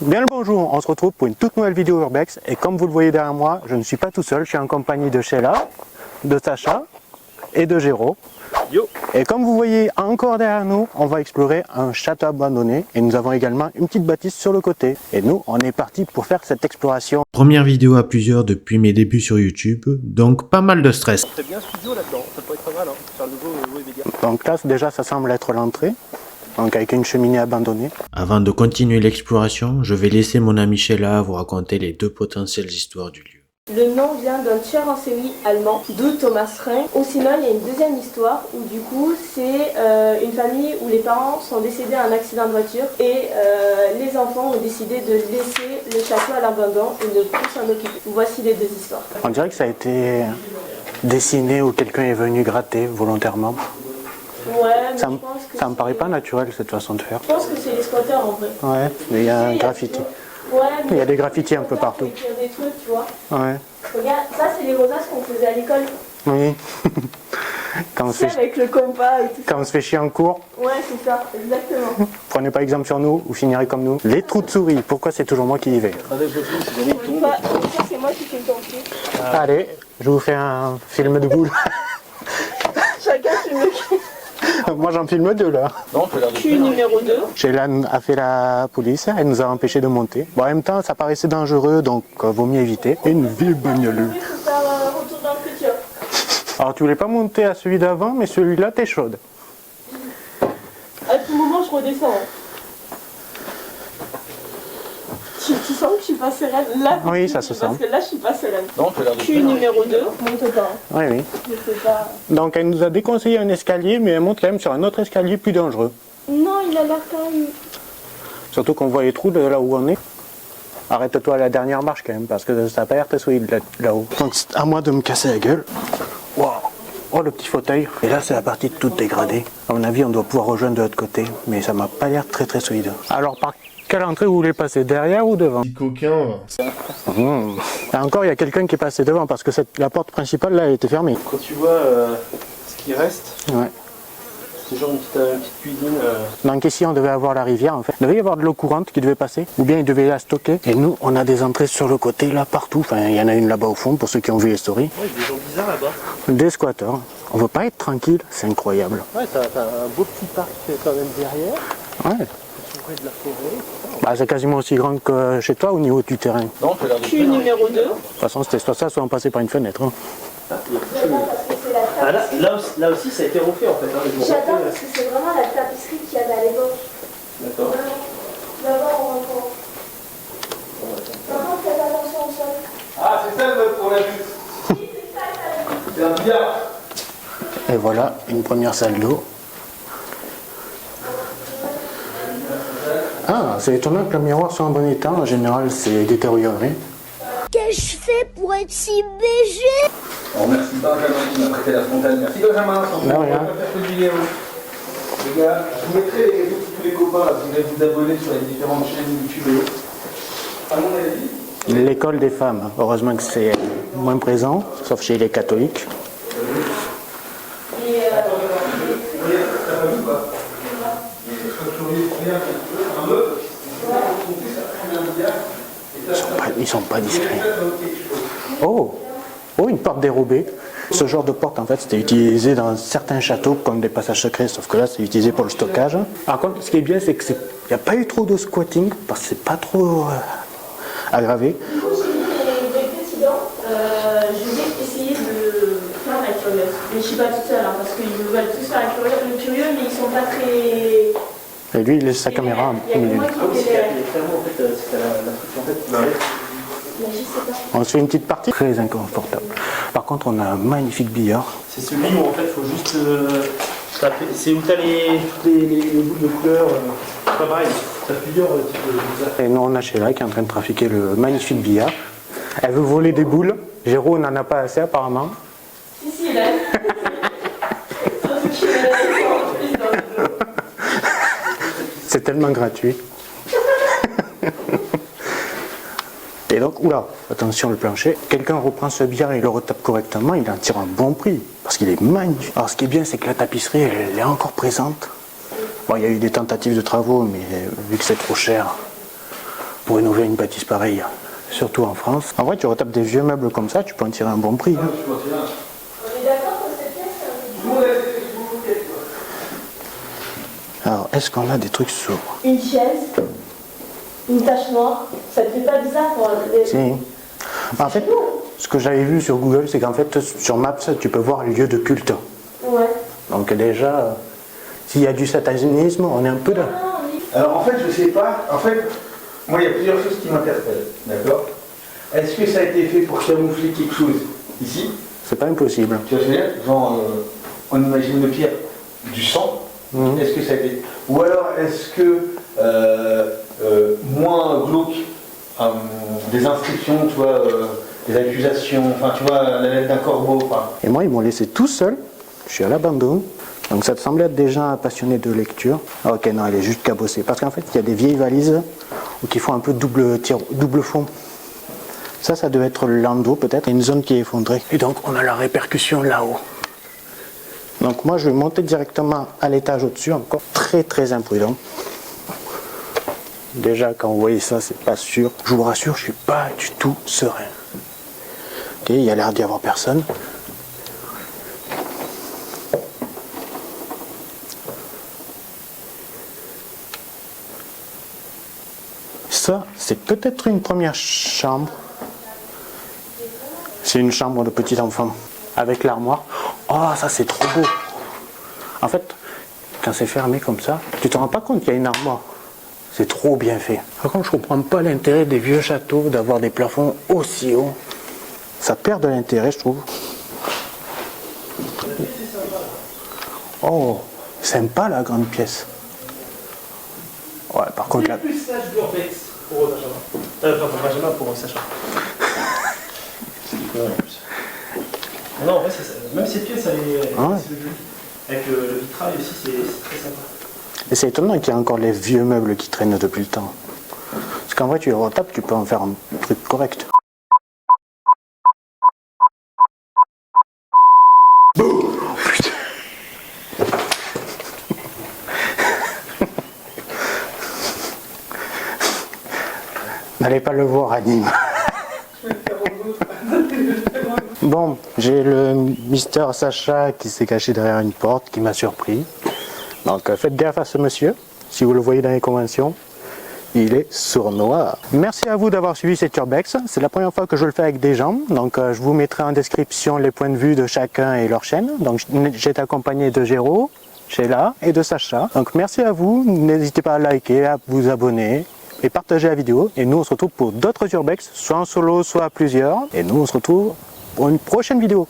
Bien le bonjour, on se retrouve pour une toute nouvelle vidéo Urbex et comme vous le voyez derrière moi, je ne suis pas tout seul, je suis en compagnie de Sheila, de Sacha et de Géraud. Yo. Et comme vous voyez encore derrière nous, on va explorer un château abandonné et nous avons également une petite bâtisse sur le côté. Et nous, on est parti pour faire cette exploration. Première vidéo à plusieurs depuis mes débuts sur YouTube, donc pas mal de stress. C'est bien studio là-dedans, ça peut être pas mal, hein, faire le nouveau média. Donc là, déjà, ça semble être l'entrée, donc avec une cheminée abandonnée. Avant de continuer l'exploration, je vais laisser mon ami Sheila vous raconter les deux potentielles histoires du lieu. Le nom vient d'un tueur en série allemand, d'où Thomas Ring. Ou sinon, il y a une deuxième histoire où du coup, c'est une famille où les parents sont décédés à un accident de voiture et les enfants ont décidé de laisser le château à l'abandon et de ne plus s'en occuper. Voici les deux histoires. On dirait que ça a été dessiné ou quelqu'un est venu gratter volontairement. Ouais, mais Ça, je pense que ça me paraît pas naturel cette façon de faire. Je pense que c'est les squatteurs en vrai. Ouais, mais il y a un graffiti. Ouais, mais Il y a des graffitis un peu partout. Faut écrire des trucs, tu vois. Ouais, Regarde, ça c'est les rosaces qu'on faisait à l'école. oui. Quand on se Tu sais, fait, avec le compas et tout ça. quand on se fait chier en cours, Ouais, c'est ça, exactement. prenez pas exemple sur nous ou finirez comme nous. Les trous de souris, pourquoi c'est toujours moi qui y vais? Avec le film, c'est jamais Une fois, c'est moi qui fais le pompier. Allez, je vous fais un film de boule. Chacun fait le Moi j'en filme deux là. Non, tu as l'air de cul numéro 2. Sheila a fait la police, elle nous a empêché de monter. Bon, en même temps, ça paraissait dangereux, donc vaut mieux éviter. Et une vieille bagnole. Il faut faire un retour dans le futur. Alors tu voulais pas monter à celui d'avant, mais celui-là t'es chaude. À tout moment, je redescends. hein. Tu sens que je suis pas sereine là? Oui, ça se sent. Parce que là, je suis pas sereine. Non, tu as l'air de Cul numéro 2, monte pas. hein. Oui, oui. Je sais pas. Donc elle nous a déconseillé un escalier, mais elle monte quand même sur un autre escalier plus dangereux. Non, il a l'air quand même. Surtout qu'on voit les trous de là où on est. Arrête-toi à la dernière marche quand même, parce que ça n'a pas l'air très solide là-haut. Donc c'est à moi de me casser la gueule. Waouh! Oh, le petit fauteuil. Et là, c'est la partie toute dégradée. À mon avis, on doit pouvoir rejoindre de l'autre côté, mais ça m'a pas l'air très très solide. Alors, par quelle entrée vous voulez passer? Derrière ou devant? Petit coquin. Et encore, il y a quelqu'un qui est passé devant, parce que la porte principale, là, elle était fermée. Quand tu vois ce qui reste, Ouais. c'est genre une petite cuisine. Donc ici, on devait avoir la rivière, en fait. Il devait y avoir de l'eau courante qui devait passer, ou bien il devait la stocker. Et nous, on a des entrées sur le côté, là, partout. Enfin, il y en a une là-bas au fond, pour ceux qui ont vu les stories. Ouais, des gens bizarres là-bas. Des squatteurs. On veut pas être tranquille, c'est incroyable. Ouais, t'as un beau petit parc quand même derrière. Ouais. Entouré de la forêt. Bah, c'est quasiment aussi grand que chez toi au niveau du terrain. De Non, tu as l'air de Cul numéro 2. toute façon, c'était soit ça, soit on passait par une fenêtre. Hein. Ah, là aussi, ça a été refait en fait. Hein, ils ont J'adore refait, parce que c'est vraiment la tapisserie qu'il y avait à l'époque. D'accord. D'abord, on rencontre. Par contre, faites attention au sol. Ah, c'est ça le mode qu'on a vu. C'est un billard. Et voilà, une première salle d'eau. Ah, c'est étonnant que le miroir soit en bon état. En général, c'est détérioré. Qu'est-ce que je fais pour être si BG? Oh, merci Benjamin qui m'a prêté la spontanée. Merci Benjamin. De rien. On va faire cette vidéo. Les gars, je vous mettrai les réseaux de tous les copains. Là, vous allez vous abonner sur les différentes chaînes YouTube. À mon avis. L'école des femmes, heureusement que c'est moins présent, sauf chez les catholiques. Ils sont pas discrets. Oh, oh, une porte dérobée. Ce genre de porte, en fait, c'était utilisé dans certains châteaux comme des passages secrets, sauf que là, c'est utilisé pour le stockage. Par contre, ce qui est bien, c'est qu'il n'y a pas eu trop de squatting, parce que c'est pas trop aggravé. Du coup, j'ai mis des petits dents. Je vais essayer de faire la curieuse. Mais je suis pas toute seule, hein, parce qu'ils veulent tous faire le curieux, mais ils sont pas très. Et lui, il laisse sa caméra Il au y a que milieu. moi Ah oui, qui c'est fais clairement en fait, c'était la structure en fait qui m'arrive. Mais je sais pas. On se fait une petite partie très inconfortable. Par contre, on a un magnifique billard. C'est celui où en fait il faut juste taper. C'est où tu as toutes les boules de couleur. Pas pareil, tu as plusieurs types de bizarres. Et nous, on a Sheila qui est en train de trafiquer le magnifique billard. Elle veut voler des boules. Géraud n'en a pas assez apparemment. Si, il a. Surtout qu'il a en plus dans le dos. C'est tellement gratuit. Et donc, oula, attention le plancher. Quelqu'un reprend ce billard et le retape correctement, il en tire un bon prix. Parce qu'il est magnifique. Alors ce qui est bien, c'est que la tapisserie, elle est encore présente. Bon, il y a eu des tentatives de travaux, mais vu que c'est trop cher, pour rénover une bâtisse pareille, surtout en France. En vrai, tu retapes des vieux meubles comme ça, tu peux en tirer un bon prix. Hein. On est d'accord que cette pièce, Alors, est-ce qu'on a des trucs sourds? une chaise, une tache noire, ça te fait pas bizarre pour Si. En fait, ce que j'avais vu sur Google, c'est qu'en fait, sur Maps, tu peux voir les lieux de culte. Ouais. Donc déjà, s'il y a du satanisme, on est un peu là. Alors en fait, je sais pas. En fait, moi, il y a plusieurs choses qui m'interpellent. D'accord? Est-ce que ça a été fait pour camoufler quelque chose ici? C'est pas impossible. Tu vois ce que je veux dire? Genre, on imagine le pire, du sang. Est-ce que ça a été... Ou alors, est-ce que moins glauque, des inscriptions, tu vois, des accusations, enfin, tu vois, la lettre d'un corbeau, enfin... Et moi, ils m'ont laissé tout seul. Je suis à l'abandon. Donc ça te semblait être des gens passionnés de lecture. Ah, ok, non, elle est juste cabossée. Parce qu'en fait, il y a des vieilles valises qui font un peu double fond. Ça devait être le landau peut-être. Une zone qui est effondrée. Et donc, on a la répercussion là-haut. Donc moi, je vais monter directement à l'étage au-dessus. Encore très, très imprudent. Déjà, quand vous voyez ça, c'est pas sûr. Je vous rassure, je suis pas du tout serein. Ok, il y a l'air d'y avoir personne. Ça, c'est peut-être une première chambre. C'est une chambre de petit enfant. Avec l'armoire. Oh, ça c'est trop beau. En fait, quand c'est fermé comme ça, tu te rends pas compte qu'il y a une armoire. C'est trop bien fait. Par contre, je comprends pas l'intérêt des vieux châteaux d'avoir des plafonds aussi hauts. Ça perd de l'intérêt, je trouve. Oh, sympa la grande pièce. Ouais, par contre là. Plus sage d'urbex pour Benjamin. Pardon, Benjamin pour Sacha. Non, en vrai, même cette pièce, elle est jolie. Avec le vitrail aussi, c'est très sympa. Et c'est étonnant qu'il y ait encore les vieux meubles qui traînent depuis le temps. Parce qu'en vrai, tu les retapes, tu peux en faire un truc correct. Boum! Oh, putain. N'allez pas le voir à Nîmes. Bon, j'ai le Mister Sacha qui s'est caché derrière une porte, qui m'a surpris. Donc faites gaffe à ce monsieur, si vous le voyez dans les conventions, il est sournois. Merci à vous d'avoir suivi cet Urbex, c'est la première fois que je le fais avec des gens, donc je vous mettrai en description les points de vue de chacun et leur chaîne. Donc j'ai été accompagné de Géraud, Sheila et de Sacha. Donc merci à vous, n'hésitez pas à liker, à vous abonner et partager la vidéo. Et nous on se retrouve pour d'autres Urbex, soit en solo, soit à plusieurs. Et nous on se retrouve pour une prochaine vidéo.